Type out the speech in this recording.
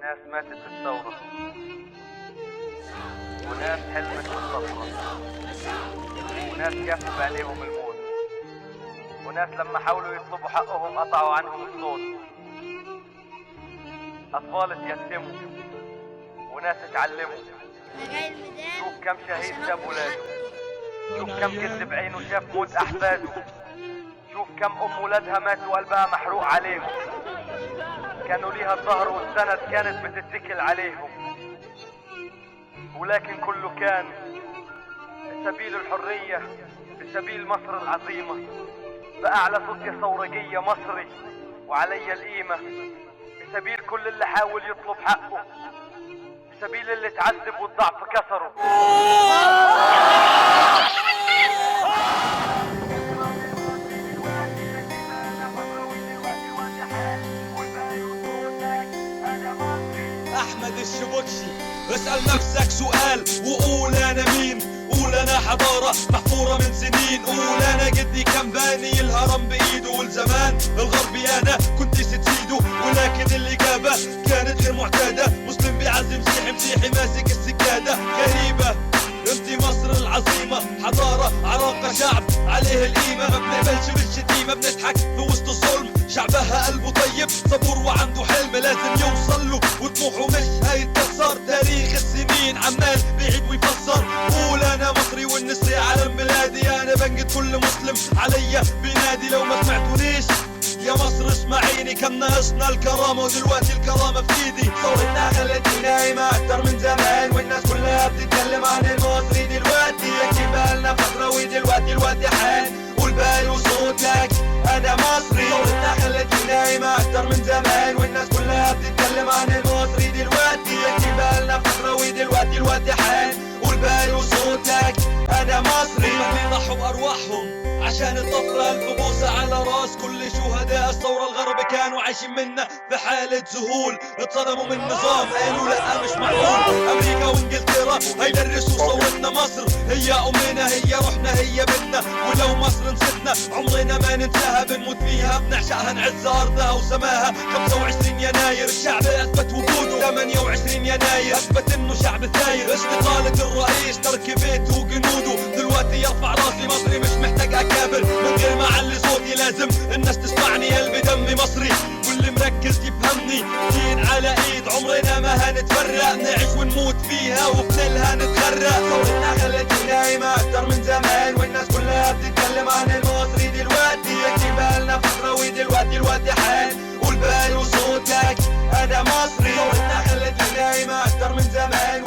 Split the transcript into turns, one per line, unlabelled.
ناس ماتت في الثورة، وناس حلمت بالثورة، وناس كافوا عليهم الموت، وناس لما حاولوا يطلبوا حقهم قطعوا عنهم الصوت. أطفال اتيتموا وناس اتعلموا. شوف كم شهيد ساب ولاده، شوف كم كذب عينه شاف موت أحفاده، شوف كم أم ولادها ماتوا وقلبها محروق عليهم. كانوا ليها الظهر والسند، كانت بتتكل عليهم، ولكن كله كان بسبيل الحرية، بسبيل مصر العظيمة. بأعلى صوت يا ثورجية مصري وعلي القيمة، بسبيل كل اللي حاول يطلب حقه، بسبيل اللي اتعذب والضعف كسره.
احمد الشبكشي، اسأل نفسك سؤال وقول انا مين. قول انا حضارة محفورة من سنين، قول انا جدي كان باني الهرم بايده، والزمان الغربي انا كنت ستفيده. ولكن الاجابة كانت غير معتادة، مسلم بيعزم مسيحي ماسك السجادة. غريبة انتي مصر العظيمة، حضارة عراقة شعب عليه القيمة. ما بنقبلش بالشتيمة، بنضحك في وسط الظلم. شعبها قلبه طيب صبور وعنده حلم لازم يوصل له، وطموحه مش هيتكسر. تاريخ السنين عمال بيعيد ويفسر. قول انا مصري والنسري علم بلادي، انا بنجد كل مسلم عليا بينادي. لو ما سمعتونيش يا مصر اسمعيني، كان ناقصنا الكرامة ودلوقتي الكرامة في ايدي. ثورتنا خلتني نايمة اكتر من زمان، والناس كلها بتتكلم عن المصري دلوقتي. اكيد بقالنا فترة ودلوقتي الوقت حان، قول بقى وصوتك انا مصري. ثورتنا خلتني نايمة اكتر من زمان، والناس كلها بتتكلم عن المصري دلوقتي. اكيد بقالنا فترة ودلوقتي الوقت حان، قول بقى وصوتك انا مصري. بيضحوا بارواحهم عشان الطفرة، ألف بوسة على راس كل شهداء الثورة. الغرب كانوا عايشين منا في حالة ذهول، اتصدموا من نظام قالوا لا مش معقول. أمريكا وإنجلترا هيدرسوا ثورتنا، مصر هي أمنا هي روحنا هي بيتنا. ولو مصر نسيتنا عمرنا ما ننساها، بنموت فيها بنعشقها نعز أرضها وسماها. 25 يناير الشعب أثبت وجوده، 28 يناير أثبت إنه شعب ثاير. استقالة الرئيس ترك بيته وجنوده، دلوقتي يرفع راسي مصري مش محتاج أكابر. من غير ما أعلي صوتي لازم الناس تسمعني، قلبي دمي مصري واللي مركز يفهمني. دين على ايد عمرنا ما هنتفرق، نعيش ونموت فيها وبنلها نتغرق. ثورتنا خلتني نايمة أكتر من زمان، والناس كلها بتتكلم عن المصري دلوقتي. اكيد بقالنا فترة ودلوقتي الوقت حان، قول بقى وصوتك أنا مصري. ثورتنا خلتني نايمة أكتر من زمان،